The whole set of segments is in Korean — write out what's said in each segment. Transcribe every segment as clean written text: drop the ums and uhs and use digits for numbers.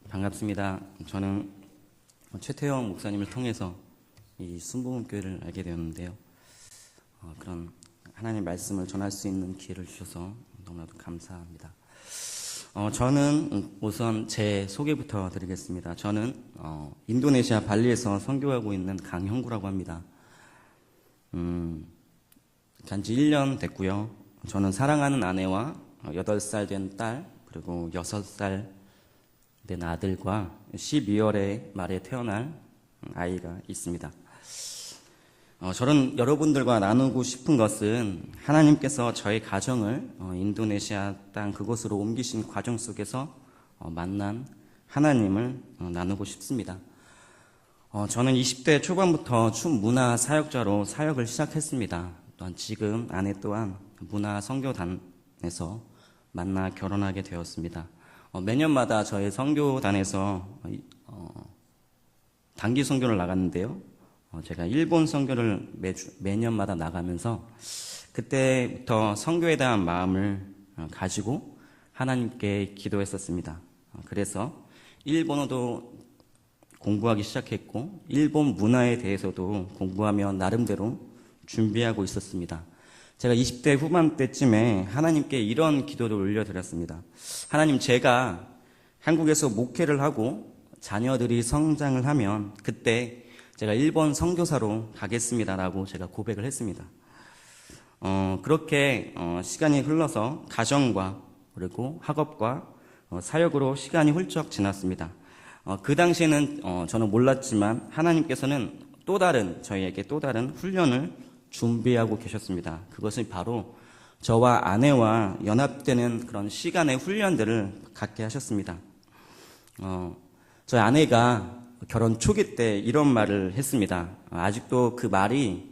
반갑습니다. 저는 최태영 목사님을 통해서 이 순복음교회를 알게 되었는데요. 그런 하나님의 말씀을 전할 수 있는 기회를 주셔서 너무나도 감사합니다. 저는 우선 제 소개부터 드리겠습니다. 저는 인도네시아 발리에서 선교하고 있는 강형구라고 합니다. 단지 1년 됐고요. 저는 사랑하는 아내와 8살 된 딸, 그리고 6살 된 아들과 12월에 말에 태어날 아이가 있습니다. 저는 여러분들과 나누고 싶은 것은 하나님께서 저의 가정을 인도네시아 땅 그곳으로 옮기신 과정 속에서 만난 하나님을 나누고 싶습니다. 저는 20대 초반부터 춤문화 사역자로 사역을 시작했습니다. 또한 지금 아내 또한 문화 선교단에서 만나 결혼하게 되었습니다. 매년마다 저희 선교단에서 단기 선교를 나갔는데요. 제가 일본 선교를 매년마다 나가면서 그때부터 선교에 대한 마음을 가지고 하나님께 기도했었습니다. 그래서 일본어도 공부하기 시작했고 일본 문화에 대해서도 공부하며 나름대로 준비하고 있었습니다. 제가 20대 후반 때쯤에 하나님께 이런 기도를 올려드렸습니다. 하나님, 제가 한국에서 목회를 하고 자녀들이 성장을 하면 그때 제가 일본 선교사로 가겠습니다라고 제가 고백을 했습니다. 그렇게 시간이 흘러서 가정과 그리고 학업과 사역으로 시간이 훌쩍 지났습니다. 그 당시에는 저는 몰랐지만 하나님께서는 저희에게 또 다른 훈련을 준비하고 계셨습니다. 그것은 바로 저와 아내와 연합되는 그런 시간의 훈련들을 갖게 하셨습니다. 저희 아내가 결혼 초기 때 이런 말을 했습니다. 아직도 그 말이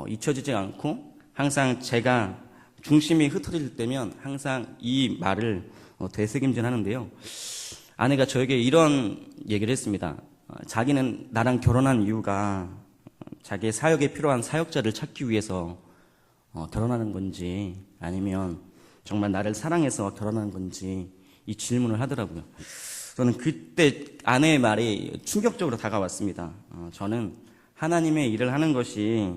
잊혀지지 않고 항상 제가 중심이 흐트러질 때면 항상 이 말을 되새김질하는데요. 아내가 저에게 이런 얘기를 했습니다. 자기는 나랑 결혼한 이유가 자기의 사역에 필요한 사역자를 찾기 위해서 결혼하는 건지 아니면 정말 나를 사랑해서 결혼하는 건지 이 질문을 하더라고요. 저는 그때 아내의 말이 충격적으로 다가왔습니다. 저는 하나님의 일을 하는 것이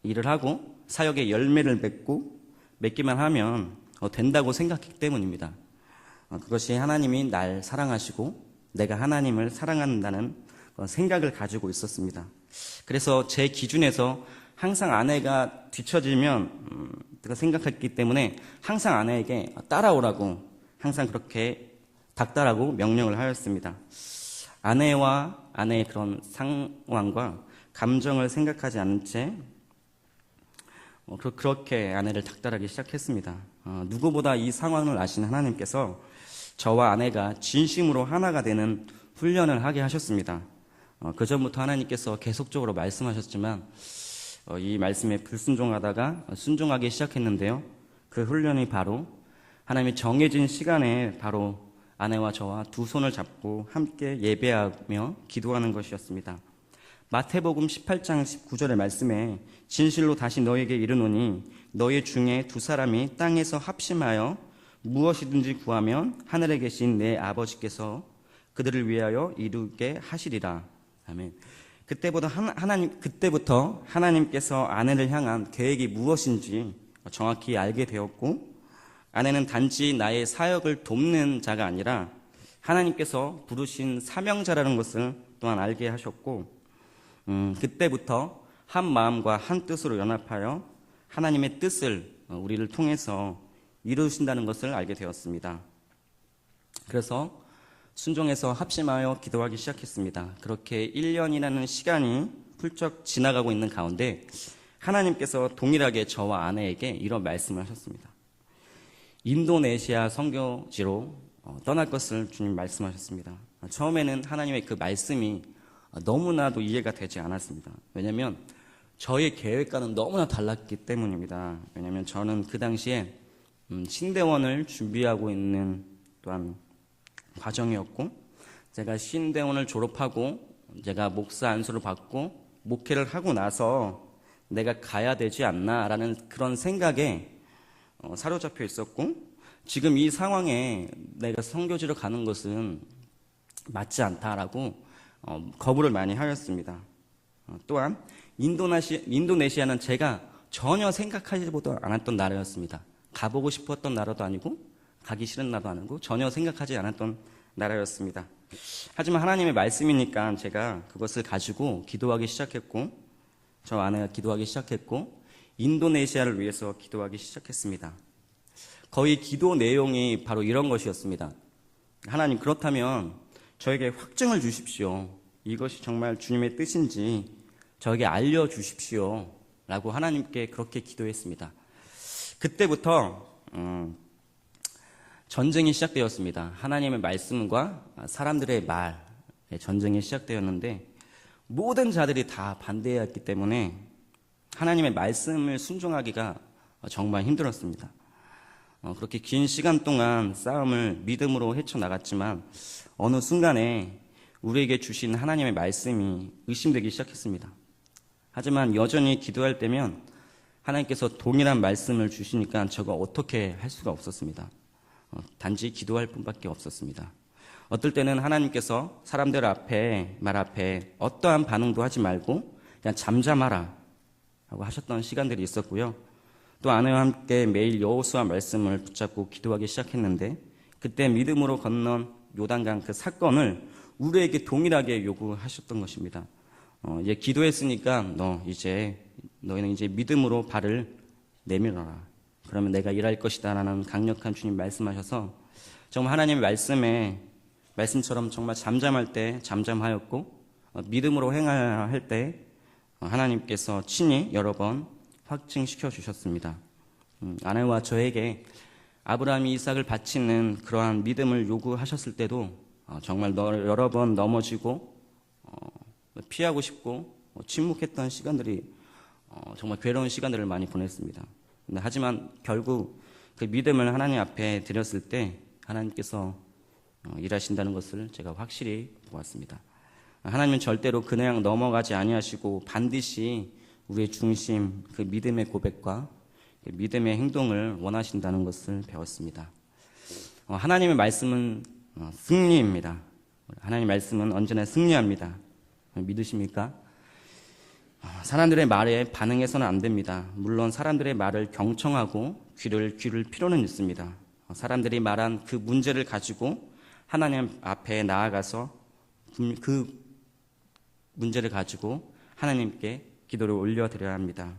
일을 하고 사역의 열매를 맺기만 하면 된다고 생각했기 때문입니다. 그것이 하나님이 날 사랑하시고 내가 하나님을 사랑한다는 생각을 가지고 있었습니다. 그래서 제 기준에서 항상 아내가 뒤처지면 제가 생각했기 때문에 항상 아내에게 따라오라고 항상 그렇게 닥달하고 명령을 하였습니다. 아내와 아내의 그런 상황과 감정을 생각하지 않은 채 그렇게 아내를 닥달하기 시작했습니다. 누구보다 이 상황을 아시는 하나님께서 저와 아내가 진심으로 하나가 되는 훈련을 하게 하셨습니다. 그 전부터 하나님께서 계속적으로 말씀하셨지만 이 말씀에 불순종하다가 순종하기 시작했는데요. 그 훈련이 바로 하나님이 정해진 시간에 바로 아내와 저와 두 손을 잡고 함께 예배하며 기도하는 것이었습니다. 마태복음 18장 19절의 말씀에 진실로 다시 너에게 이르노니 너희 중에 두 사람이 땅에서 합심하여 무엇이든지 구하면 하늘에 계신 내 아버지께서 그들을 위하여 이루게 하시리라. 아멘. 그때부터 하나님께서 아내를 향한 계획이 무엇인지 정확히 알게 되었고, 아내는 단지 나의 사역을 돕는 자가 아니라 하나님께서 부르신 사명자라는 것을 또한 알게 하셨고, 그때부터 한 마음과 한 뜻으로 연합하여 하나님의 뜻을 우리를 통해서 이루신다는 것을 알게 되었습니다. 그래서 순종해서 합심하여 기도하기 시작했습니다. 그렇게 1년이라는 시간이 훌쩍 지나가고 있는 가운데 하나님께서 동일하게 저와 아내에게 이런 말씀을 하셨습니다. 인도네시아 선교지로 떠날 것을 주님 말씀하셨습니다. 처음에는 하나님의 그 말씀이 너무나도 이해가 되지 않았습니다. 왜냐하면 저의 계획과는 너무나 달랐기 때문입니다. 왜냐하면 저는 그 당시에 신대원을 준비하고 있는 또한 과정이었고, 제가 신대원을 졸업하고 제가 목사 안수를 받고 목회를 하고 나서 내가 가야 되지 않나라는 그런 생각에 사로잡혀 있었고, 지금 이 상황에 내가 선교지로 가는 것은 맞지 않다라고 거부를 많이 하였습니다. 또한 인도네시아는 제가 전혀 생각하지도 않았던 나라였습니다. 가보고 싶었던 나라도 아니고 가기 싫은 나라도 아니고 전혀 생각하지 않았던 나라였습니다. 하지만 하나님의 말씀이니까 제가 그것을 가지고 기도하기 시작했고, 저 아내가 기도하기 시작했고, 인도네시아를 위해서 기도하기 시작했습니다. 거의 기도 내용이 바로 이런 것이었습니다. 하나님, 그렇다면 저에게 확증을 주십시오. 이것이 정말 주님의 뜻인지 저에게 알려주십시오. 라고 하나님께 그렇게 기도했습니다. 그때부터 전쟁이 시작되었습니다. 하나님의 말씀과 사람들의 말의 전쟁이 시작되었는데 모든 자들이 다 반대했기 때문에 하나님의 말씀을 순종하기가 정말 힘들었습니다. 그렇게 긴 시간 동안 싸움을 믿음으로 헤쳐나갔지만 어느 순간에 우리에게 주신 하나님의 말씀이 의심되기 시작했습니다. 하지만 여전히 기도할 때면 하나님께서 동일한 말씀을 주시니까 저거 어떻게 할 수가 없었습니다. 단지 기도할 뿐밖에 없었습니다. 어떨 때는 하나님께서 사람들 앞에, 말 앞에 어떠한 반응도 하지 말고 그냥 잠잠하라 라고 하셨던 시간들이 있었고요. 또 아내와 함께 매일 여호수아 말씀을 붙잡고 기도하기 시작했는데 그때 믿음으로 건넌 요단강 그 사건을 우리에게 동일하게 요구하셨던 것입니다. 이제 기도했으니까 너희는 이제 믿음으로 발을 내밀어라. 그러면 내가 일할 것이다 라는 강력한 주님 말씀하셔서 정말 하나님의 말씀처럼 정말 잠잠할 때 잠잠하였고 믿음으로 행할 때 하나님께서 친히 여러 번 확증시켜 주셨습니다. 아내와 저에게 아브라함이 이삭을 바치는 그러한 믿음을 요구하셨을 때도 정말 여러 번 넘어지고 피하고 싶고 침묵했던 시간들이 정말 괴로운 시간들을 많이 보냈습니다. 하지만 결국 그 믿음을 하나님 앞에 드렸을 때 하나님께서 일하신다는 것을 제가 확실히 보았습니다. 하나님은 절대로 그냥 넘어가지 아니하시고 반드시 우리의 중심, 그 믿음의 고백과 그 믿음의 행동을 원하신다는 것을 배웠습니다. 하나님의 말씀은 승리입니다. 하나님의 말씀은 언제나 승리합니다. 믿으십니까? 사람들의 말에 반응해서는 안 됩니다. 물론 사람들의 말을 경청하고 귀를 기울일 필요는 있습니다. 사람들이 말한 그 문제를 가지고 하나님 앞에 나아가서 그 문제를 가지고 하나님께 기도를 올려드려야 합니다.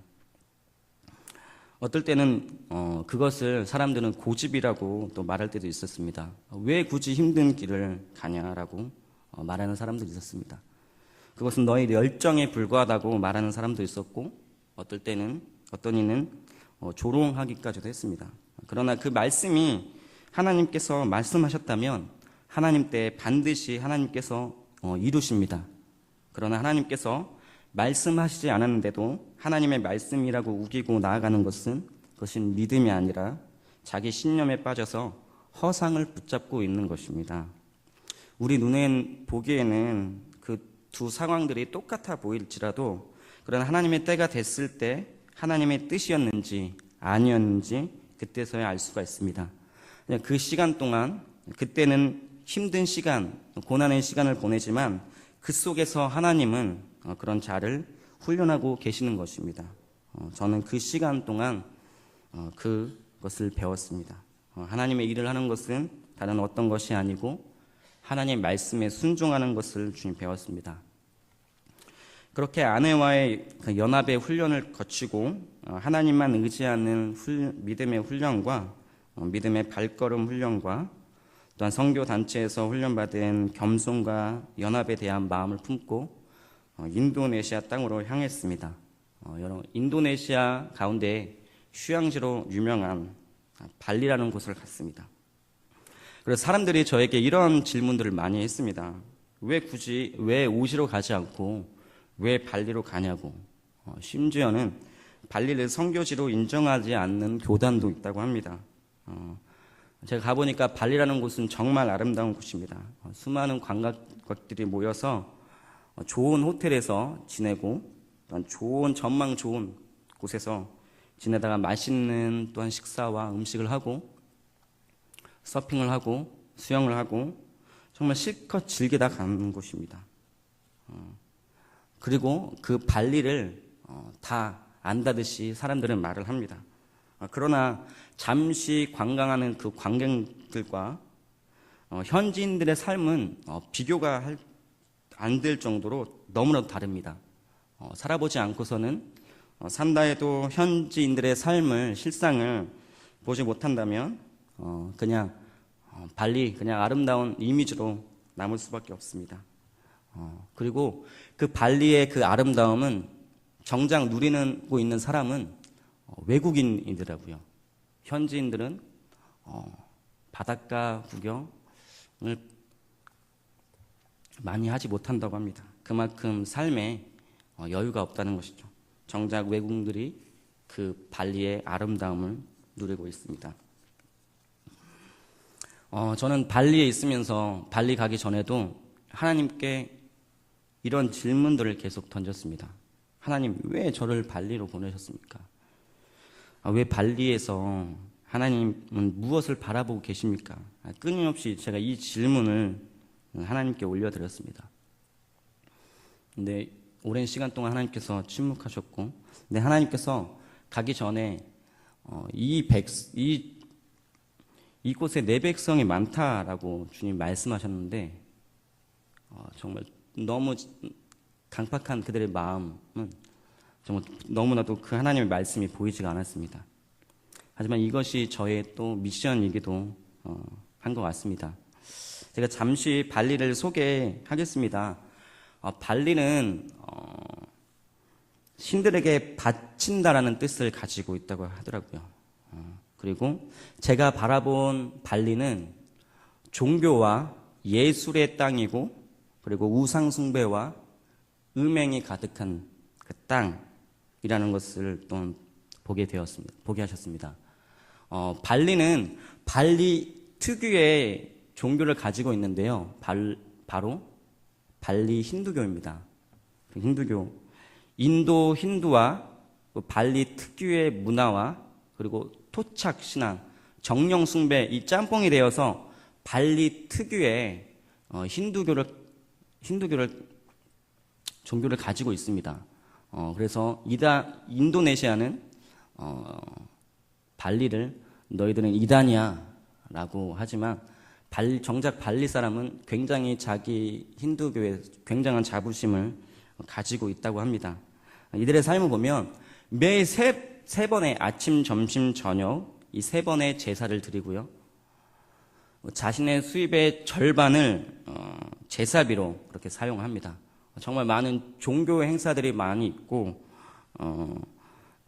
어떨 때는 그것을 사람들은 고집이라고 또 말할 때도 있었습니다. 왜 굳이 힘든 길을 가냐라고 말하는 사람들이 있었습니다. 그것은 너의 열정에 불과하다고 말하는 사람도 있었고 어떤 이는 조롱하기까지도 했습니다. 그러나 그 말씀이 하나님께서 말씀하셨다면 하나님 때 반드시 하나님께서 이루십니다. 그러나 하나님께서 말씀하시지 않았는데도 하나님의 말씀이라고 우기고 나아가는 그것은 믿음이 아니라 자기 신념에 빠져서 허상을 붙잡고 있는 것입니다. 우리 눈에 보기에는 그 두 상황들이 똑같아 보일지라도 그러나 하나님의 때가 됐을 때 하나님의 뜻이었는지 아니었는지 그때서야 알 수가 있습니다. 그 시간 동안 그때는 힘든 시간, 고난의 시간을 보내지만 그 속에서 하나님은 그런 자를 훈련하고 계시는 것입니다. 저는 그 시간 동안 그것을 배웠습니다. 하나님의 일을 하는 것은 다른 어떤 것이 아니고 하나님의 말씀에 순종하는 것을 주님 배웠습니다. 그렇게 아내와의 연합의 훈련을 거치고 하나님만 의지하는 믿음의 훈련과 믿음의 발걸음 훈련과 또한 선교 단체에서 훈련받은 겸손과 연합에 대한 마음을 품고 인도네시아 땅으로 향했습니다. 여러분, 인도네시아 가운데 휴양지로 유명한 발리라는 곳을 갔습니다. 그래서 사람들이 저에게 이런 질문들을 많이 했습니다. 왜 오시러 가지 않고 왜 발리로 가냐고. 심지어는 발리를 선교지로 인정하지 않는 교단도 있다고 합니다. 제가 가보니까 발리라는 곳은 정말 아름다운 곳입니다. 수많은 관광객들이 모여서 좋은 호텔에서 지내고 또한 좋은 전망 좋은 곳에서 지내다가 맛있는 또한 식사와 음식을 하고 서핑을 하고 수영을 하고 정말 실컷 즐기다 가는 곳입니다. 그리고 그 발리를 다 안다듯이 사람들은 말을 합니다. 그러나 잠시 관광하는 그 관광들과 현지인들의 삶은 비교가 안 될 정도로 너무나도 다릅니다. 살아보지 않고서는 산다 해도 현지인들의 삶을, 실상을 보지 못한다면 그냥 발리, 그냥 아름다운 이미지로 남을 수밖에 없습니다. 그리고 그 발리의 그 아름다움은 정작 누리고 있는 사람은 외국인이더라고요. 현지인들은 바닷가 구경을 많이 하지 못한다고 합니다. 그만큼 삶에 여유가 없다는 것이죠. 정작 외국인들이 그 발리의 아름다움을 누리고 있습니다. 저는 발리에 있으면서 발리 가기 전에도 하나님께 이런 질문들을 계속 던졌습니다. 하나님, 왜 저를 발리로 보내셨습니까? 왜 발리에서 하나님은 무엇을 바라보고 계십니까? 끊임없이 제가 이 질문을 하나님께 올려드렸습니다. 근데 오랜 시간 동안 하나님께서 침묵하셨고, 근데 하나님께서 가기 전에 이곳에 내 백성이 많다라고 주님 말씀하셨는데 정말 너무 강팍한 그들의 마음은 정말 너무나도 그 하나님의 말씀이 보이지가 않았습니다. 하지만 이것이 저의 또 미션이기도 한 것 같습니다. 제가 잠시 발리를 소개하겠습니다. 발리는 신들에게 바친다라는 뜻을 가지고 있다고 하더라고요. 그리고 제가 바라본 발리는 종교와 예술의 땅이고, 그리고 우상숭배와 음행이 가득한 그 땅이라는 것을 또 보게 하셨습니다. 발리는 발리 특유의 종교를 가지고 있는데요. 바로 발리 힌두교입니다. 힌두교. 인도 힌두와 발리 특유의 문화와 그리고 토착 신앙, 정령 숭배, 이 짬뽕이 되어서 발리 특유의 종교를 가지고 있습니다. 그래서 인도네시아는 발리를 너희들은 이단이야라고 하지만 정작 발리 사람은 굉장히 자기 힌두교에 굉장한 자부심을 가지고 있다고 합니다. 이들의 삶을 보면 매 세 번의 아침, 점심, 저녁 이 세 번의 제사를 드리고요. 자신의 수입의 절반을 제사비로 그렇게 사용합니다. 정말 많은 종교 행사들이 많이 있고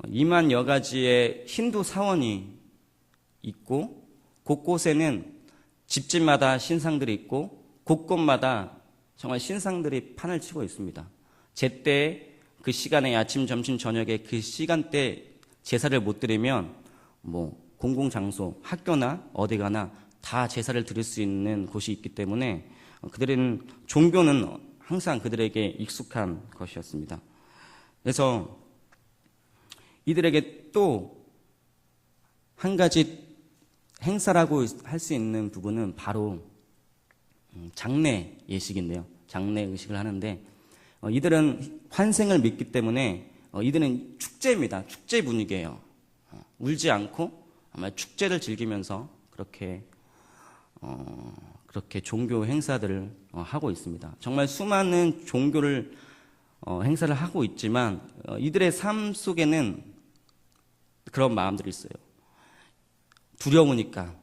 2만 여가지의 힌두 사원이 있고, 곳곳에는 집집마다 신상들이 있고 곳곳마다 정말 신상들이 판을 치고 있습니다. 제때 그 시간에 아침, 점심, 저녁에 그 시간대 제사를 못 드리면 공공장소, 학교나 어디 가나 다 제사를 드릴 수 있는 곳이 있기 때문에 그들은 종교는 항상 그들에게 익숙한 것이었습니다. 그래서 이들에게 또 한 가지 행사라고 할 수 있는 부분은 바로 장례 예식인데요. 장례 의식을 하는데 이들은 환생을 믿기 때문에 이들은 축제입니다. 축제 분위기예요. 울지 않고 아마 축제를 즐기면서 그렇게 종교 행사들을 하고 있습니다. 정말 수많은 종교를 행사를 하고 있지만 이들의 삶 속에는 그런 마음들이 있어요. 두려우니까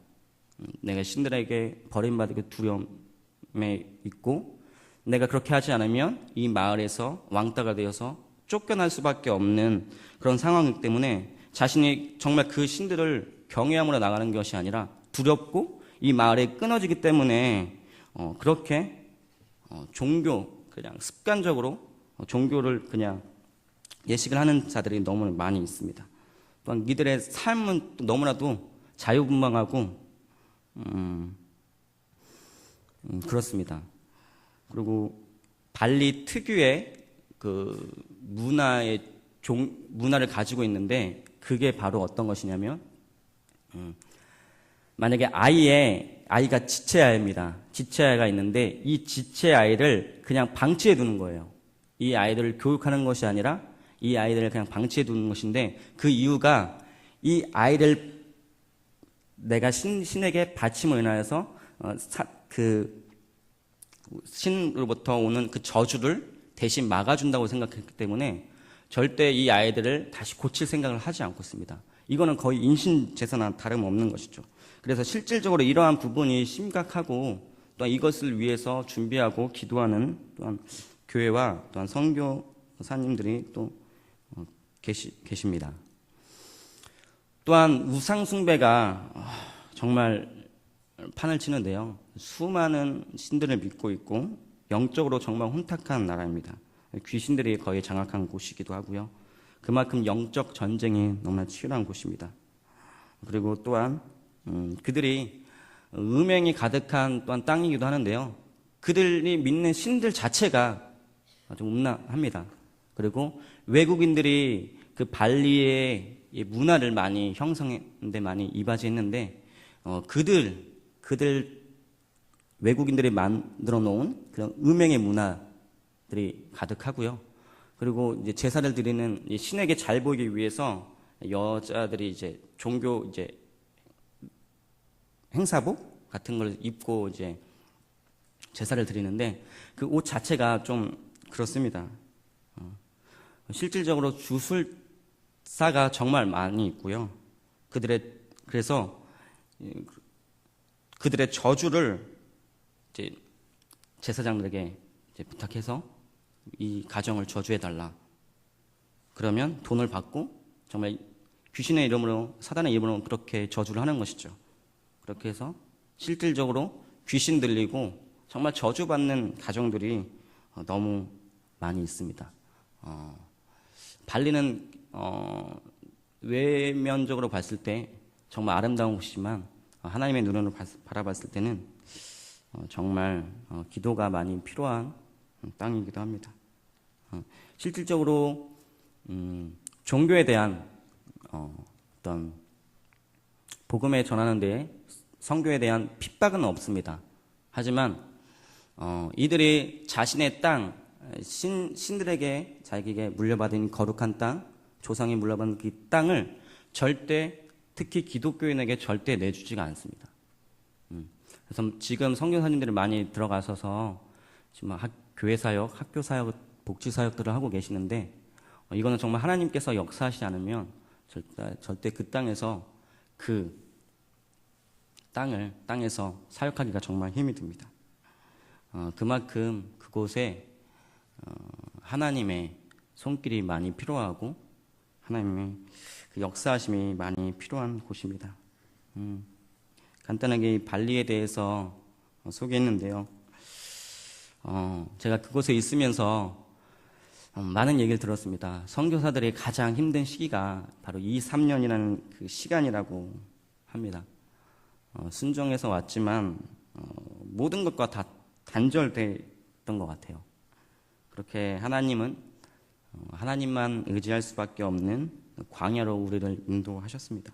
내가 신들에게 버림받을 두려움에 있고, 내가 그렇게 하지 않으면 이 마을에서 왕따가 되어서 쫓겨날 수밖에 없는 그런 상황이기 때문에 자신이 정말 그 신들을 경외함으로 나가는 것이 아니라 두렵고 이 마을에 끊어지기 때문에 그렇게 그냥 습관적으로 종교를 그냥 예식을 하는 자들이 너무 많이 있습니다. 또한 이들의 삶은 너무나도 자유분방하고 그렇습니다. 그리고 발리 특유의 그 문화를 가지고 있는데 그게 바로 어떤 것이냐면 만약에 아이가 지체아이입니다. 지체아이가 있는데 이 지체아이를 그냥 방치해 두는 거예요. 이 아이들을 교육하는 것이 아니라 이 아이들을 그냥 방치해 두는 것인데, 그 이유가 이 아이를 내가 신에게 바침으로 인하여서 그 신으로부터 오는 그 저주를 대신 막아준다고 생각했기 때문에 절대 이 아이들을 다시 고칠 생각을 하지 않고 있습니다. 이거는 거의 인신제사나 다름없는 것이죠. 그래서 실질적으로 이러한 부분이 심각하고, 또한 이것을 위해서 준비하고 기도하는 또한 교회와 또한 선교사님들이 또 계십니다. 또한 우상숭배가 정말 판을 치는데요. 수많은 신들을 믿고 있고 영적으로 정말 혼탁한 나라입니다. 귀신들이 거의 장악한 곳이기도 하고요. 그만큼 영적 전쟁이 너무나 치열한 곳입니다. 그리고 또한 그들이 음행이 가득한 또한 땅이기도 하는데요. 그들이 믿는 신들 자체가 아주 음란합니다. 그리고 외국인들이 그 발리의 문화를 많이 형성했는데 많이 이바지했는데, 그들 외국인들이 만들어 놓은 그런 음행의 문화들이 가득하고요. 그리고 이제 제사를 드리는 신에게 잘 보이기 위해서 여자들이 이제 종교 이제 행사복 같은 걸 입고 이제 제사를 드리는데, 그 옷 자체가 좀 그렇습니다. 실질적으로 주술사가 정말 많이 있고요. 그래서 그들의 저주를 이제 제사장들에게 이제 부탁해서 이 가정을 저주해달라. 그러면 돈을 받고 정말 귀신의 이름으로, 사단의 이름으로 그렇게 저주를 하는 것이죠. 그렇게 해서 실질적으로 귀신 들리고 정말 저주받는 가정들이 너무 많이 있습니다. 발리는 외면적으로 봤을 때 정말 아름다운 곳이지만 하나님의 눈으로 바라봤을 때는 정말 기도가 많이 필요한 땅이기도 합니다. 실질적으로 종교에 대한 어떤 복음에 전하는 데 선교에 대한 핍박은 없습니다. 하지만 이들이 자신의 땅, 신들에게 자기에게 물려받은 거룩한 땅, 조상이 물려받은 그 땅을 절대, 특히 기독교인에게 절대 내주지가 않습니다. 그래서 지금 선교사님들이 많이 들어가셔서 지금 교회 사역, 학교 사역, 복지 사역들을 하고 계시는데, 이거는 정말 하나님께서 역사하시지 않으면 절대 그 땅에서 땅에서 사역하기가 정말 힘이 듭니다. 그만큼 그곳에 하나님의 손길이 많이 필요하고 하나님의 그 역사하심이 많이 필요한 곳입니다. 간단하게 이 발리에 대해서 소개했는데요. 제가 그곳에 있으면서 많은 얘기를 들었습니다. 선교사들이 가장 힘든 시기가 바로 2, 3년이라는 그 시간이라고 합니다. 순종해서 왔지만 모든 것과 다 단절됐던 것 같아요. 그렇게 하나님만 의지할 수밖에 없는 광야로 우리를 인도하셨습니다.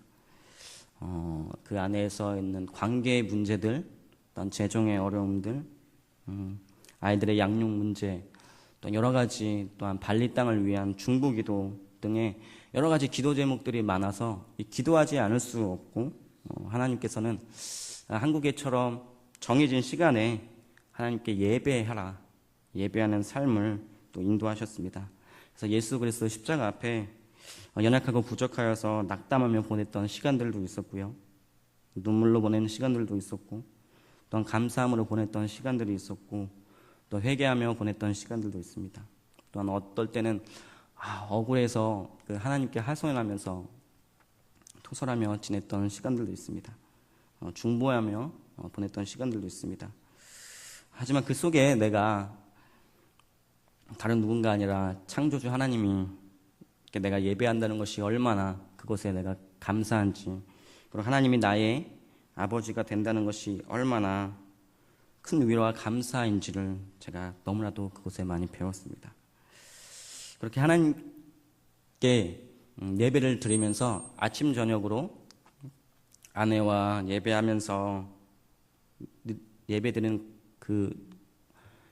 그 안에서 있는 관계의 문제들, 또한 재정의 어려움들, 아이들의 양육 문제, 또 여러 가지, 또한 발리 땅을 위한 중보기도 등의 여러 가지 기도 제목들이 많아서 기도하지 않을 수 없고, 하나님께서는 한국에처럼 정해진 시간에 하나님께 예배하는 삶을 또 인도하셨습니다. 그래서 예수 그리스도 십자가 앞에 연약하고 부족하여서 낙담하며 보냈던 시간들도 있었고요. 눈물로 보내는 시간들도 있었고, 또한 감사함으로 보냈던 시간들이 있었고, 또 회개하며 보냈던 시간들도 있습니다. 또한 어떨 때는 억울해서 그 하나님께 하소연하면서 토설하며 지냈던 시간들도 있습니다. 중보하며 보냈던 시간들도 있습니다. 하지만 그 속에 내가 다른 누군가 아니라 창조주 하나님이 내가 예배한다는 것이 얼마나 그것에 내가 감사한지, 그리고 하나님이 나의 아버지가 된다는 것이 얼마나 큰 위로와 감사인지를 제가 너무나도 그곳에 많이 배웠습니다. 그렇게 하나님께 예배를 드리면서 아침 저녁으로 아내와 예배하면서 예배드리는 그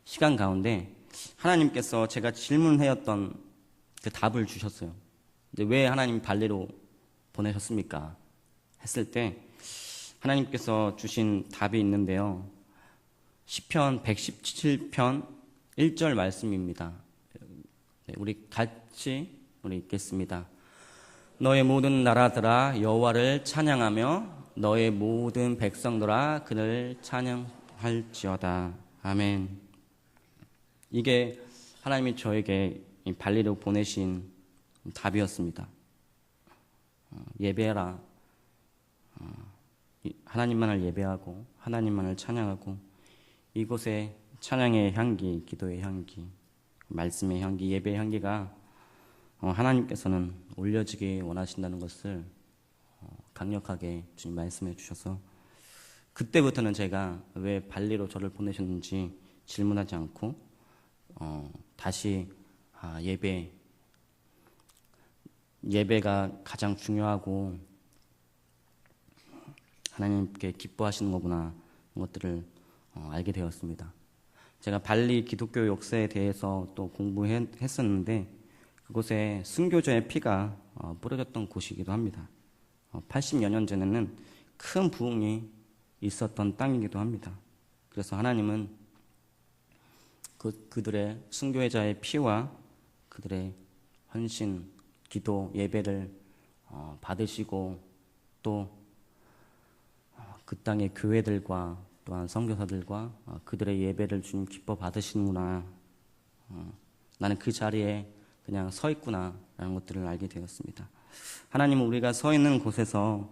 시간 가운데 하나님께서 제가 질문해왔던 그 답을 주셨어요. 근데 왜 하나님 발리로 보내셨습니까? 했을 때 하나님께서 주신 답이 있는데요. 시편 117편 1절 말씀입니다. 우리 같이 읽겠습니다. 너의 모든 나라들아 여호와를 찬양하며 너의 모든 백성들아 그를 찬양할지어다. 아멘. 이게 하나님이 저에게 발리로 보내신 답이었습니다. 예배해라. 하나님만을 예배하고 하나님만을 찬양하고 이곳에 찬양의 향기, 기도의 향기, 말씀의 향기, 예배의 향기가 하나님께서는 올려지기 원하신다는 것을 강력하게 주님 말씀해 주셔서 그때부터는 제가 왜 발리로 저를 보내셨는지 질문하지 않고 다시 예배가 가장 중요하고 하나님께 기뻐하시는 거구나 이런 것들을 알게 되었습니다. 제가 발리 기독교 역사에 대해서 또 공부했었는데 그곳에 순교자의 피가 뿌려졌던 곳이기도 합니다. 80여 년 전에는 큰 부흥이 있었던 땅이기도 합니다. 그래서 하나님은 그들의 순교자의 피와 그들의 헌신, 기도, 예배를 받으시고 또 그 땅의 교회들과 또한 선교사들과 그들의 예배를 주님 기뻐 받으시는구나. 나는 그 자리에 그냥 서 있구나 라는 것들을 알게 되었습니다. 하나님은 우리가 서 있는 곳에서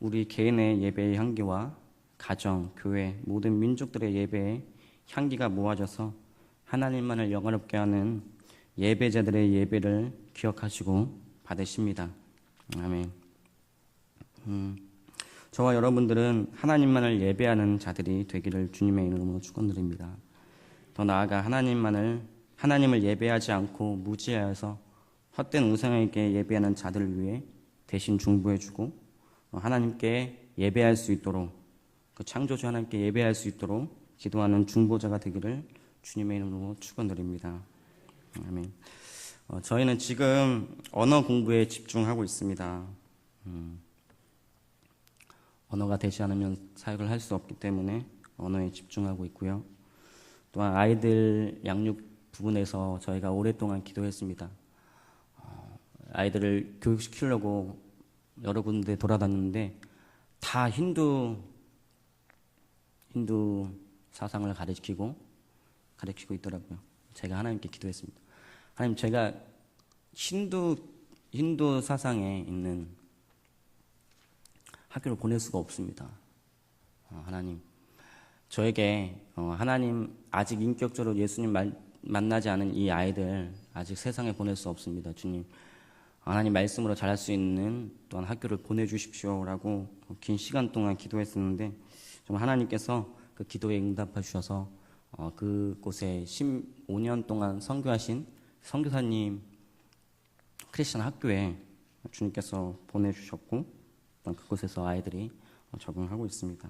우리 개인의 예배의 향기와 가정, 교회, 모든 민족들의 예배의 향기가 모아져서 하나님만을 영화롭게 하는 예배자들의 예배를 기억하시고 받으십니다. 아멘. 저와 여러분들은 하나님만을 예배하는 자들이 되기를 주님의 이름으로 축원드립니다. 더 나아가 하나님을 예배하지 않고 무지하여서 헛된 우상에게 예배하는 자들을 위해 대신 중보해주고 하나님께 예배할 수 있도록 그 창조주 하나님께 예배할 수 있도록 기도하는 중보자가 되기를 주님의 이름으로 축원드립니다. 아멘. 저희는 지금 언어 공부에 집중하고 있습니다. 언어가 되지 않으면 사역을 할 수 없기 때문에 언어에 집중하고 있고요. 또한 아이들 양육 부분에서 저희가 오랫동안 기도했습니다. 아이들을 교육시키려고 여러 군데 돌아다녔는데 다 힌두 사상을 가르치고 있더라고요. 제가 하나님께 기도했습니다. 하나님, 제가 힌두 사상에 있는 학교를 보낼 수가 없습니다. 하나님, 저에게 하나님 아직 인격적으로 예수님 만나지 않은 이 아이들 아직 세상에 보낼 수 없습니다. 주님, 하나님 말씀으로 자랄 수 있는 또한 학교를 보내주십시오라고 긴 시간 동안 기도했었는데 정말 하나님께서 그 기도에 응답해 주셔서 그곳에 15년 동안 선교하신 선교사님 크리스천 학교에 주님께서 보내주셨고 그곳에서 아이들이 적응하고 있습니다.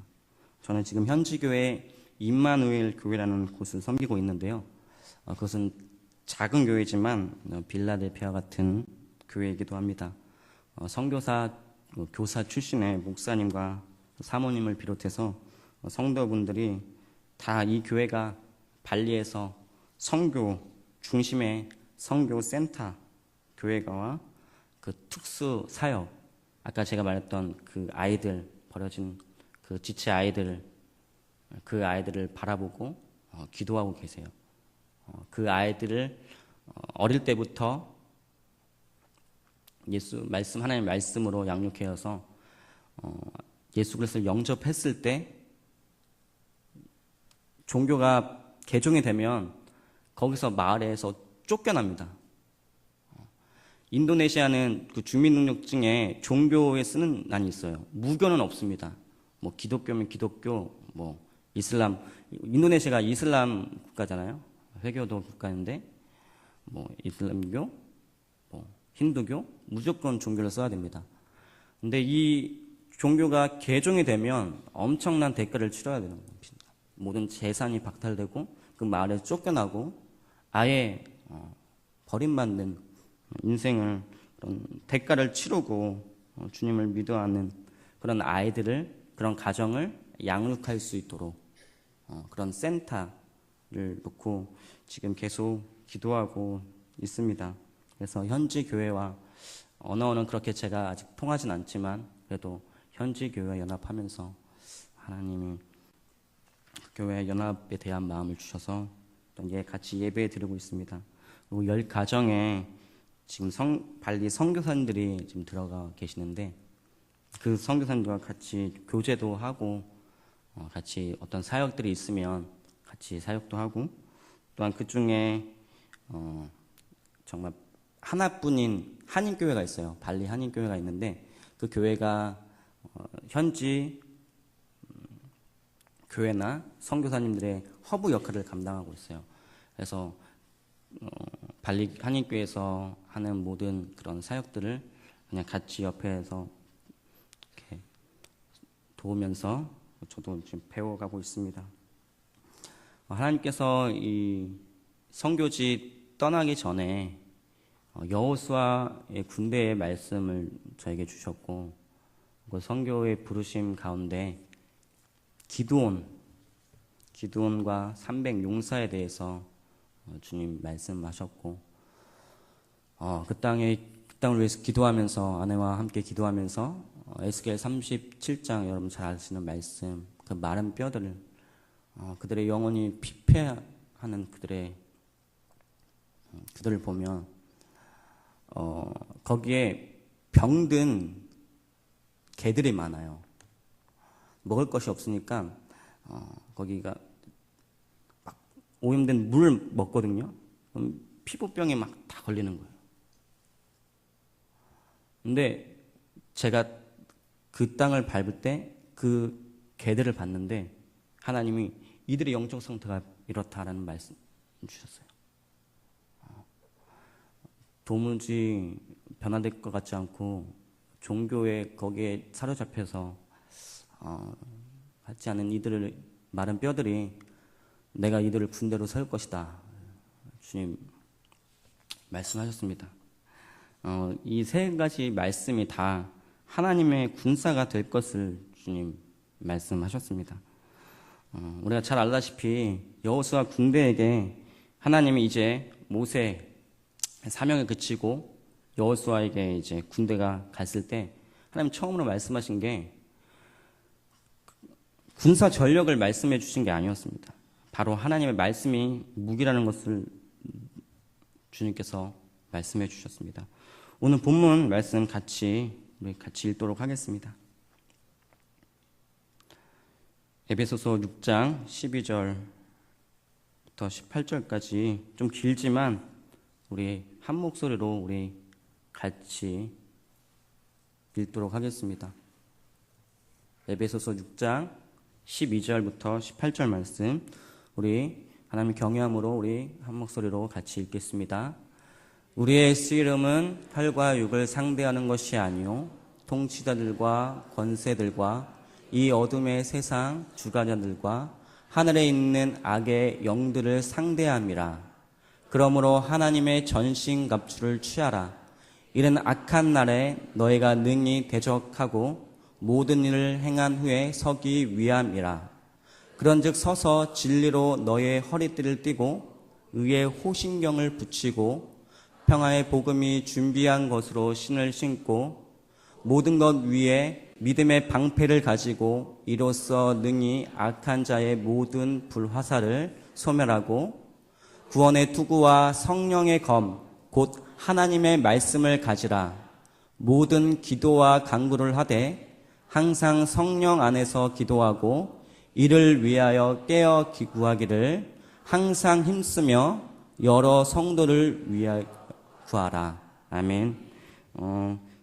저는 지금 현지교회 임마누엘 교회라는 곳을 섬기고 있는데요. 그것은 작은 교회지만 빌라델피아 같은 교회이기도 합니다. 선교사, 교사 출신의 목사님과 사모님을 비롯해서 성도분들이 다 이 교회가 발리에서 선교 중심의 선교센터 교회가와 그 특수 사역, 아까 제가 말했던 그 아이들, 버려진 그 지체 아이들을 바라보고 기도하고 계세요. 그 아이들을 어릴 때부터 하나님의 말씀으로 양육해서 예수 그리스도를 영접했을 때 종교가 개종이 되면 거기서 마을에서 쫓겨납니다. 인도네시아는 그 주민등록증에 종교에 쓰는 난이 있어요. 무교는 없습니다. 뭐 기독교면 기독교, 뭐 이슬람, 인도네시아가 이슬람 국가잖아요. 회교도 국가인데 뭐 이슬람교, 뭐 힌두교 무조건 종교를 써야 됩니다. 근데 이 종교가 개종이 되면 엄청난 대가를 치러야 되는 겁니다. 모든 재산이 박탈되고 그 마을에 쫓겨나고 아예 버림받는 인생을 그런 대가를 치르고 주님을 믿어하는 그런 아이들을, 그런 가정을 양육할 수 있도록 그런 센터를 놓고 지금 계속 기도하고 있습니다. 그래서 현지 교회와 언어는 그렇게 제가 아직 통하진 않지만 그래도 현지 교회와 연합하면서 하나님이 교회 연합에 대한 마음을 주셔서 같이 예배 드리고 있습니다. 그리고 10가정에 지금 발리 선교사님들이 지금 들어가 계시는데 그 선교사님들과 같이 교제도 하고 같이 어떤 사역들이 있으면 같이 사역도 하고 또한 그 중에 정말 하나뿐인 한인교회가 있어요. 발리 한인교회가 있는데 그 교회가 현지 교회나 선교사님들의 허브 역할을 감당하고 있어요. 그래서 발리 한인교회에서 하는 모든 그런 사역들을 그냥 같이 옆에서 이렇게 도우면서 저도 지금 배워가고 있습니다. 하나님께서 이 선교지 떠나기 전에 여호수아의 군대의 말씀을 저에게 주셨고 그 선교의 부르심 가운데 기드온과 300 용사에 대해서 주님 말씀하셨고 그 땅을 위해서 기도하면서 아내와 함께 기도하면서 에스겔 37장 여러분 잘 아시는 말씀 그 마른 뼈들을 그들의 영혼이 피폐하는 그들을 보면 거기에 병든 개들이 많아요. 먹을 것이 없으니까 거기가 막 오염된 물을 먹거든요. 그럼 피부병에 막 다 걸리는 거예요. 근데 제가 그 땅을 밟을 때 그 개들을 봤는데 하나님이 이들의 영적 상태가 이렇다라는 말씀 주셨어요. 도무지 변화될 것 같지 않고 종교에 거기에 사로잡혀서 같지 않은 이들을 마른 뼈들이 내가 이들을 군대로 세울 것이다. 주님 말씀하셨습니다. 이 세 가지 말씀이 다 하나님의 군사가 될 것을 주님 말씀하셨습니다. 우리가 잘 알다시피 여호수아 군대에게 하나님이 이제 모세 사명을 그치고 여호수아에게 이제 군대가 갔을 때 하나님 처음으로 말씀하신 게 군사 전력을 말씀해 주신 게 아니었습니다. 바로 하나님의 말씀이 무기라는 것을 주님께서 말씀해 주셨습니다. 오늘 본문 말씀 우리 같이 읽도록 하겠습니다. 에베소서 6장 12절부터 18절까지 좀 길지만 우리 한 목소리로 우리 같이 읽도록 하겠습니다. 에베소서 6장 12절부터 18절 말씀 우리 하나님 경외함으로 우리 한 목소리로 같이 읽겠습니다. 우리의 씨름은 혈과 육을 상대하는 것이 아니요 통치자들과 권세들과 이 어둠의 세상 주관자들과 하늘에 있는 악의 영들을 상대함이라. 그러므로 하나님의 전신갑주를 취하라. 이른 악한 날에 너희가 능히 대적하고 모든 일을 행한 후에 서기 위함이라. 그런즉 서서 진리로 너희의 허리띠를 띠고 의의 호신경을 붙이고 평화의 복음이 준비한 것으로 신을 신고 모든 것 위에 믿음의 방패를 가지고 이로써 능히 악한 자의 모든 불화살을 소멸하고 구원의 투구와 성령의 검 곧 하나님의 말씀을 가지라. 모든 기도와 간구를 하되 항상 성령 안에서 기도하고 이를 위하여 깨어 기구하기를 항상 힘쓰며 여러 성도를 위하여 구하라. 아멘.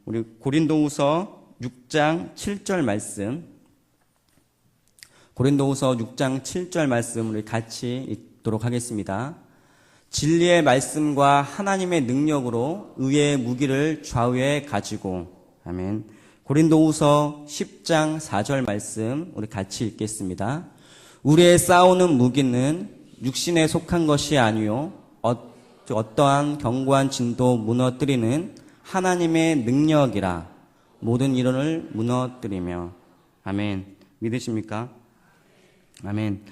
우리 고린도후서 6장 7절 말씀, 고린도후서 6장 7절 말씀 우리 같이 읽도록 하겠습니다. 진리의 말씀과 하나님의 능력으로 의의 무기를 좌우에 가지고, 아멘. 고린도후서 10장 4절 말씀 우리 같이 읽겠습니다. 우리의 싸우는 무기는 육신에 속한 것이 아니요 어떠한 견고한 진도 무너뜨리는 하나님의 능력이라. 모든 이론을 무너뜨리며. 아멘. 믿으십니까? 아멘.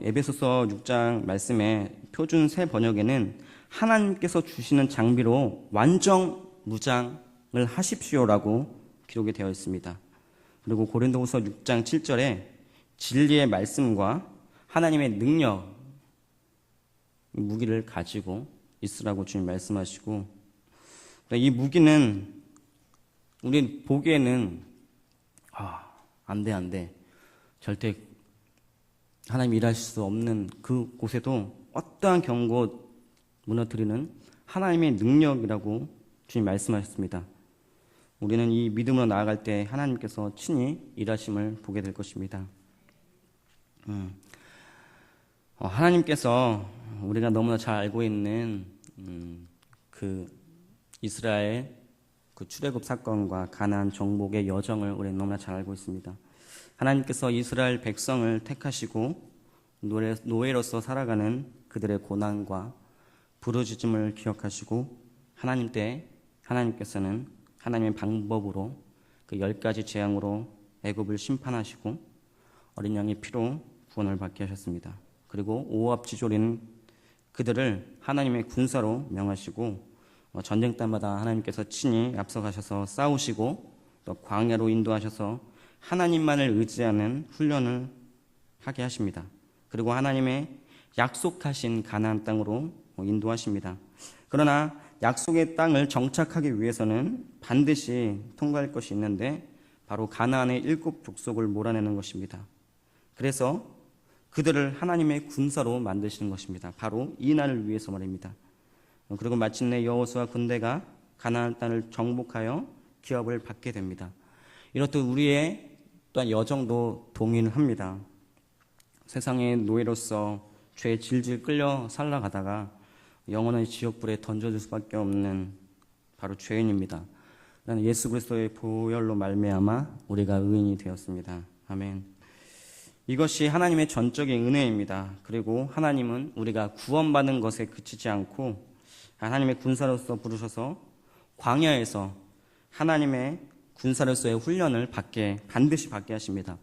에베소서 6장 말씀에 표준 새 번역에는 하나님께서 주시는 장비로 완전 무장을 하십시오라고 기록이 되어 있습니다. 그리고 고린도후서 6장 7절에 진리의 말씀과 하나님의 능력, 무기를 가지고 있으라고 주님 말씀하시고, 이 무기는 우리 보기에는 안 돼. 절대 하나님 일하실 수 없는 그 곳에도 어떠한 경고 무너뜨리는 하나님의 능력이라고 주님 말씀하셨습니다. 우리는 이 믿음으로 나아갈 때 하나님께서 친히 일하심을 보게 될 것입니다. 하나님께서 우리가 너무나 잘 알고 있는 그 이스라엘 그 출애굽 사건과 가나안 정복의 여정을 우리는 너무나 잘 알고 있습니다. 하나님께서 이스라엘 백성을 택하시고 노예로서 살아가는 그들의 고난과 부르짖음을 기억하시고 하나님께서는 하나님의 방법으로 그 10가지 재앙으로 애굽을 심판하시고 어린 양의 피로 구원을 받게 하셨습니다. 그리고 오합지졸인 그들을 하나님의 군사로 명하시고 전쟁 때마다 하나님께서 친히 앞서가셔서 싸우시고 또 광야로 인도하셔서 하나님만을 의지하는 훈련을 하게 하십니다. 그리고 하나님의 약속하신 가나안 땅으로 인도하십니다. 그러나 약속의 땅을 정착하기 위해서는 반드시 통과할 것이 있는데 바로 가나안의 7 족속을 몰아내는 것입니다. 그래서 그들을 하나님의 군사로 만드시는 것입니다. 바로 이 날을 위해서 말입니다. 그리고 마침내 여호수아 군대가 가나안 땅을 정복하여 기업을 받게 됩니다. 이렇듯 우리의 또한 여정도 동일합니다. 세상의 노예로서 죄에 질질 끌려 살아가다가 영원한 지옥불에 던져질 수밖에 없는 바로 죄인입니다. 예수 그리스도의 보혈로 말미암아 우리가 의인이 되었습니다. 아멘. 이것이 하나님의 전적인 은혜입니다. 그리고 하나님은 우리가 구원받은 것에 그치지 않고 하나님의 군사로서 부르셔서 광야에서 하나님의 군사로서의 훈련을 반드시 받게 하십니다.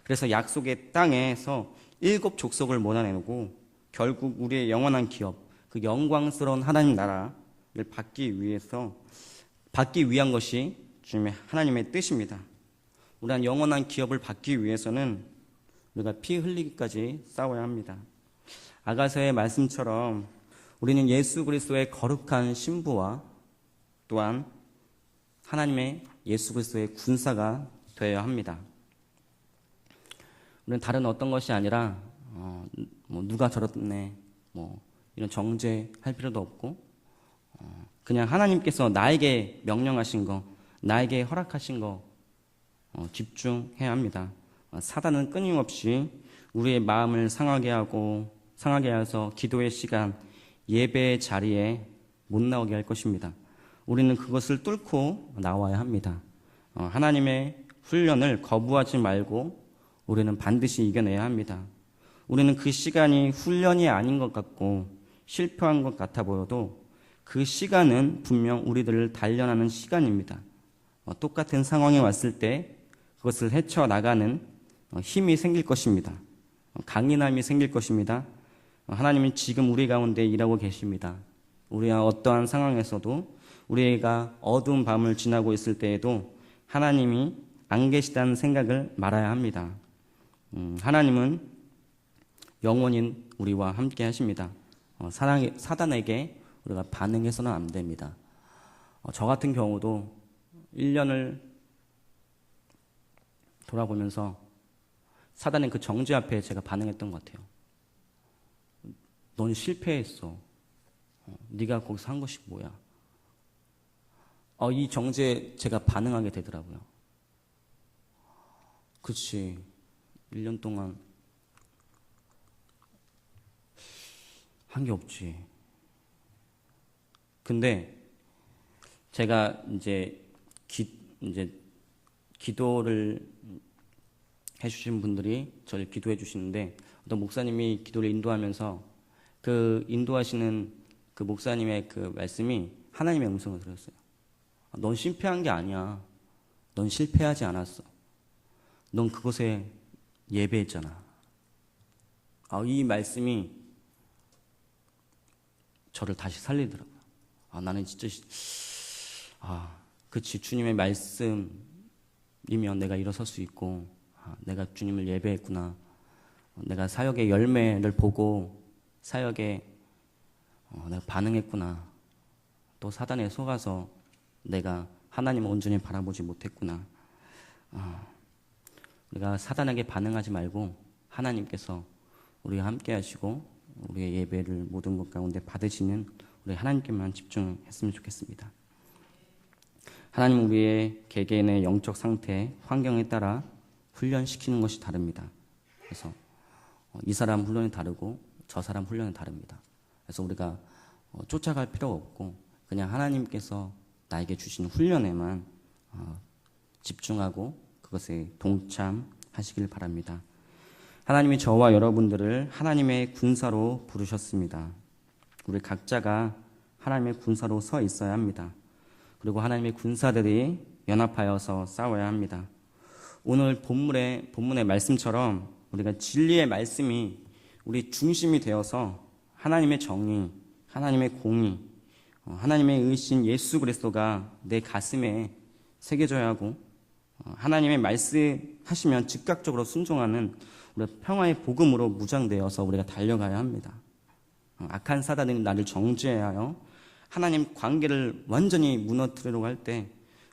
그래서 약속의 땅에서 7 족속을 몰아내고 결국 우리의 영원한 기업, 그 영광스러운 하나님 나라를 받기 위한 것이 주님의 하나님의 뜻입니다. 우리는 영원한 기업을 받기 위해서는 우리가 피 흘리기까지 싸워야 합니다. 아가서의 말씀처럼 우리는 예수 그리스도의 거룩한 신부와 또한 하나님의 예수 그리스도의 군사가 되어야 합니다. 우리는 다른 어떤 것이 아니라 누가 저렇네 이런 정죄할 필요도 없고 그냥 하나님께서 나에게 명령하신 거, 나에게 허락하신 거 집중해야 합니다. 사단은 끊임없이 우리의 마음을 상하게 해서 기도의 시간, 예배의 자리에 못 나오게 할 것입니다. 우리는 그것을 뚫고 나와야 합니다. 하나님의 훈련을 거부하지 말고 우리는 반드시 이겨내야 합니다. 우리는 그 시간이 훈련이 아닌 것 같고 실패한 것 같아 보여도 그 시간은 분명 우리들을 단련하는 시간입니다. 똑같은 상황에 왔을 때 그것을 헤쳐나가는 힘이 생길 것입니다. 강인함이 생길 것입니다. 하나님은 지금 우리 가운데 일하고 계십니다. 우리가 어떠한 상황에서도 우리가 어두운 밤을 지나고 있을 때에도 하나님이 안 계시다는 생각을 말아야 합니다. 하나님은 영원히 우리와 함께 하십니다. 사단에게 우리가 반응해서는 안 됩니다. 저 같은 경우도 1년을 돌아보면서 사단의 그 정죄 앞에 제가 반응했던 것 같아요. 넌 실패했어. 네가 거기서 한 것이 뭐야? 이 정죄에 제가 반응하게 되더라고요. 그치. 1년 동안 한 게 없지. 근데 제가 이제 기도를 해주신 분들이 저를 기도해 주시는데 어떤 목사님이 기도를 인도하면서 그 인도하시는 그 목사님의 그 말씀이 하나님의 음성을 들었어요. 넌 실패한 게 아니야. 넌 실패하지 않았어. 넌 그곳에 예배했잖아. 이 말씀이 저를 다시 살리더라고요. 나는 진짜 그치, 주님의 말씀이면 내가 일어설 수 있고, 내가 주님을 예배했구나. 내가 사역의 열매를 보고 사역에 내가 반응했구나. 또 사단에 속아서 내가 하나님을 온전히 바라보지 못했구나. 우리가 사단에게 반응하지 말고 하나님께서 우리와 함께 하시고 우리의 예배를 모든 것 가운데 받으시는 우리 하나님께만 집중했으면 좋겠습니다. 하나님 우리의 개개인의 영적 상태, 환경에 따라 훈련시키는 것이 다릅니다. 그래서 이 사람 훈련이 다르고 저 사람 훈련이 다릅니다. 그래서 우리가 쫓아갈 필요가 없고 그냥 하나님께서 나에게 주신 훈련에만 집중하고 그것에 동참하시길 바랍니다. 하나님이 저와 여러분들을 하나님의 군사로 부르셨습니다. 우리 각자가 하나님의 군사로 서 있어야 합니다. 그리고 하나님의 군사들이 연합하여서 싸워야 합니다. 오늘 본문의 말씀처럼 우리가 진리의 말씀이 우리 중심이 되어서 하나님의 정의, 하나님의 공의, 하나님의 의신 예수 그리스도가 내 가슴에 새겨져야 하고 하나님의 말씀하시면 즉각적으로 순종하는 우리 평화의 복음으로 무장되어서 우리가 달려가야 합니다. 악한 사단이 나를 정죄하여 하나님 관계를 완전히 무너뜨리려고 할 때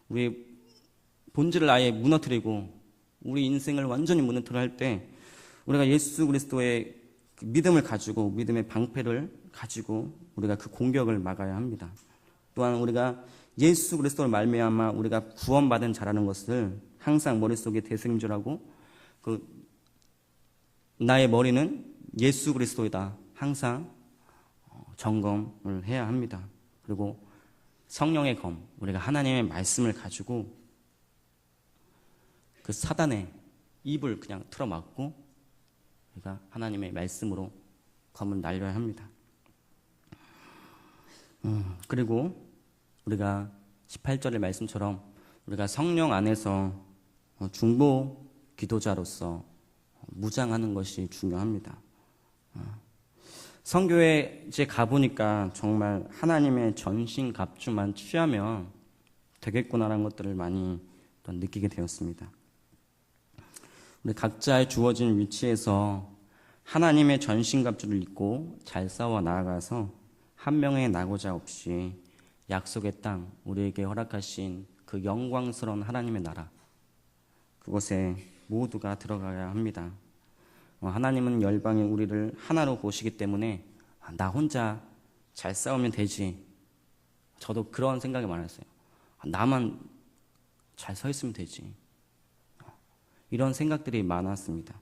우리 본질을 아예 무너뜨리고 우리 인생을 완전히 무너뜨려 할 때 우리가 예수 그리스도의 그 믿음을 가지고 믿음의 방패를 가지고 우리가 그 공격을 막아야 합니다. 또한 우리가 예수 그리스도를 말미암아 우리가 구원받은 자라는 것을 항상 머릿속에 되새김질하고 나의 머리는 예수 그리스도이다. 항상 점검을 해야 합니다. 그리고 성령의 검, 우리가 하나님의 말씀을 가지고 그 사단의 입을 그냥 틀어막고 우리가 하나님의 말씀으로 검을 날려야 합니다. 그리고 우리가 18절의 말씀처럼 우리가 성령 안에서 중보 기도자로서 무장하는 것이 중요합니다. 선교에 이제 가보니까 정말 하나님의 전신갑주만 취하면 되겠구나라는 것들을 많이 느끼게 되었습니다. 우리 각자의 주어진 위치에서 하나님의 전신갑주를 입고 잘 싸워 나아가서 한 명의 낙오자 없이 약속의 땅, 우리에게 허락하신 그 영광스러운 하나님의 나라, 그곳에 모두가 들어가야 합니다. 하나님은 열방의 우리를 하나로 보시기 때문에 나 혼자 잘 싸우면 되지. 저도 그런 생각이 많았어요. 나만 잘 서 있으면 되지. 이런 생각들이 많았습니다.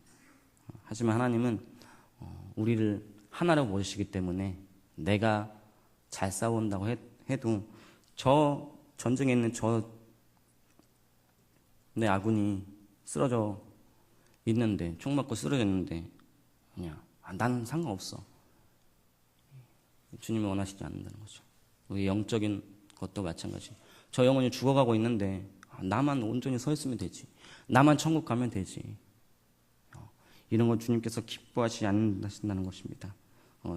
하지만 하나님은 우리를 하나로 보시기 때문에 내가 잘 싸운다고 해도 저 전쟁에 있는 내 아군이 쓰러져 있는데, 총 맞고 쓰러졌는데 그냥 나는 상관없어. 주님이 원하시지 않는다는 거죠. 우리 영적인 것도 마찬가지. 저 영혼이 죽어가고 있는데 나만 온전히 서 있으면 되지. 나만 천국 가면 되지. 이런 걸 주님께서 기뻐하시지 않는다는 것입니다.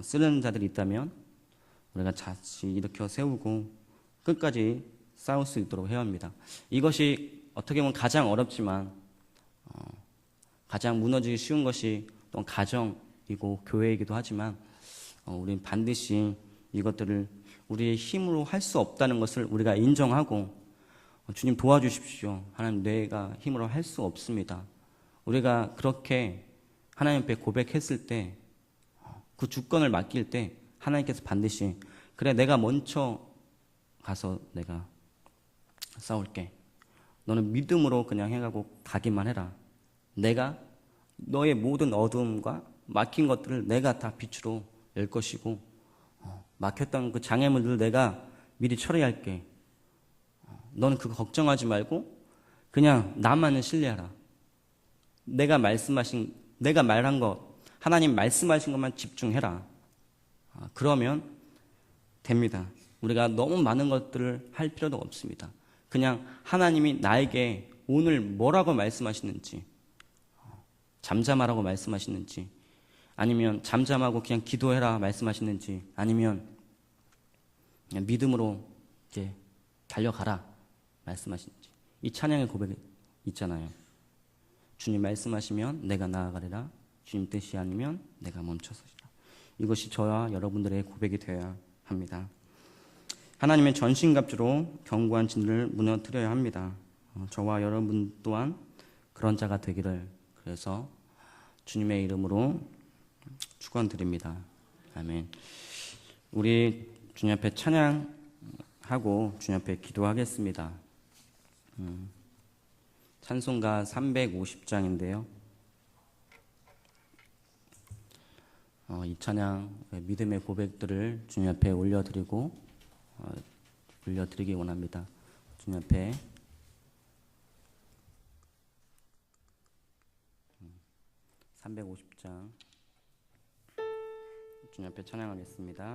쓰는 자들이 있다면 우리가 자칫 일으켜 세우고 끝까지 싸울 수 있도록 해야 합니다. 이것이 어떻게 보면 가장 어렵지만 가장 무너지기 쉬운 것이 또 가정이고 교회이기도 하지만 우리는 반드시 이것들을 우리의 힘으로 할 수 없다는 것을 우리가 인정하고 주님 도와주십시오. 하나님 내가 힘으로 할 수 없습니다. 우리가 그렇게 하나님 앞에 고백했을 때 그 주권을 맡길 때 하나님께서 반드시 그래 내가 먼저 가서 내가 싸울게. 너는 믿음으로 그냥 해가고 가기만 해라. 내가 너의 모든 어두움과 막힌 것들을 내가 다 빛으로 열 것이고 막혔던 그 장애물들을 내가 미리 처리할게. 너는 그거 걱정하지 말고 그냥 나만을 신뢰하라. 내가 말한 것, 하나님 말씀하신 것만 집중해라. 그러면 됩니다. 우리가 너무 많은 것들을 할 필요도 없습니다. 그냥 하나님이 나에게 오늘 뭐라고 말씀하시는지, 잠잠하라고 말씀하시는지, 아니면 잠잠하고 그냥 기도해라 말씀하시는지, 아니면 그냥 믿음으로 이제 달려가라 말씀하시는지. 이 찬양의 고백이 있잖아요. 주님 말씀하시면 내가 나아가리라. 주님 뜻이 아니면 내가 멈춰서리라. 이것이 저와 여러분들의 고백이 되어야 합니다. 하나님의 전신갑주로 견고한 진리를 무너뜨려야 합니다. 저와 여러분 또한 그런 자가 되기를, 그래서 주님의 이름으로 축원드립니다. 아멘. 우리 주님 앞에 찬양하고 주님 앞에 기도하겠습니다. 찬송가 350장인데요. 이 찬양 믿음의 고백들을 주님 앞에 올려드리기 원합니다. 주님 앞에 350장 주님 앞에 찬양하겠습니다.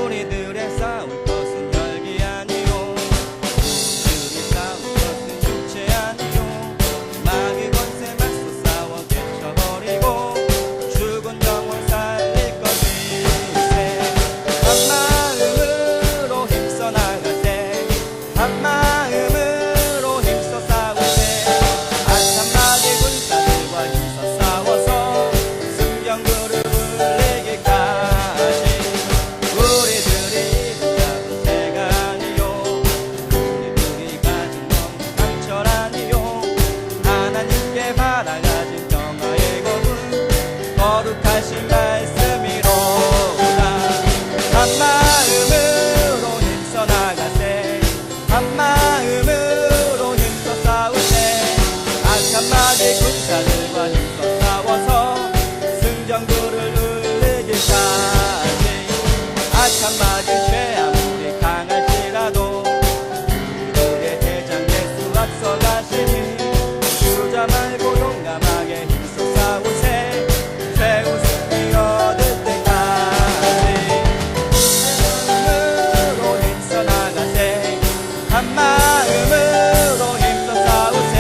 우리들의 싸울 것은 혈기 아니요, 우리들이 싸울 것은 육체 아니요, 마귀 권세 맞서 싸워 깨쳐버리고 죽은 영혼 살릴 것일세. 한 마음으로 힘써 나가세, 한 마음으로 힘써 싸우세. 악한 마귀 군사들과 힘써 싸워서 승경구를 울리기까지. 우리들이 잡은 죄가 아니요, 우리들이 가진 너무 강철 아니요, 하나님께 받아가진 평화의 법은 거룩하신 말씀이로다. 한 마음으로 힘써 나가세, 한 마음으로 힘써 싸우세. 악한 마귀 군사들과 힘써 싸워서 승전구를 울리기까지. 악한 마귀 죄 아무리 강할지라도 우리들의 대장 예수 앞서가시니 주저 말고 용감하게 힘써 싸우세. 죄 웃음이 얻을 때까지. 마음으로 힘써 나가세, 한 마음으로 힘써 싸우세.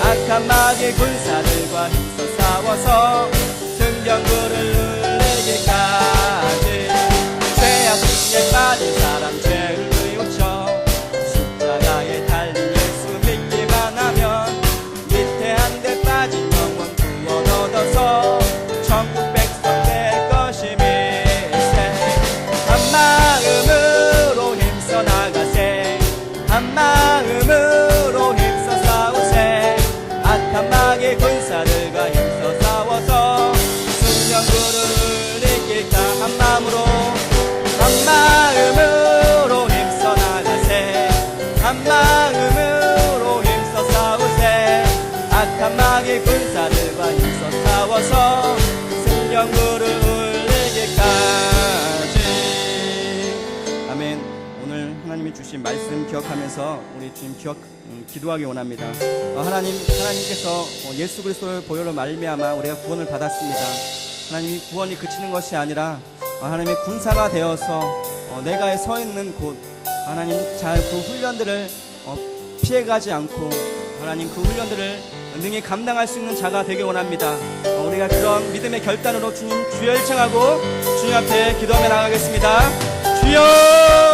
악한 마귀 군사들과 힘써 싸워서 승전구를 울리기까지. 죄악에 빠진 사람 죄를 뉘우쳐 십자가에 달린 예수 믿기만 하면 위태한 데 빠진 영혼 구원 얻어서 천국 백성 될 것임일세. 한 마음으로 힘써 나가세, 한 마음으로 힘써 싸우세. 악한 마귀 군사들과 힘써 싸워서 승전구를 울리기까. 한 마음으로, 한 마음으로 힘써 나가세, 한 마음으로 힘써 싸우세. 악한 마귀 군사들과 힘써 싸워서 승전구를 울리기까지. 아멘. 오늘 하나님이 주신 말씀 기억하면서 우리 주님 기도하기 원합니다. 하나님께서 예수 그리스도의 보혈로 말미암아 우리가 구원을 받았습니다. 하나님이 구원이 그치는 것이 아니라 하나님의 군사가 되어서 내가 서 있는 곳, 하나님 잘 그 훈련들을 피해가지 않고 하나님 그 훈련들을 능히 감당할 수 있는 자가 되기 원합니다. 우리가 그런 믿음의 결단으로 주님 주여 일청하고 주님 앞에 기도하며 나가겠습니다. 주여!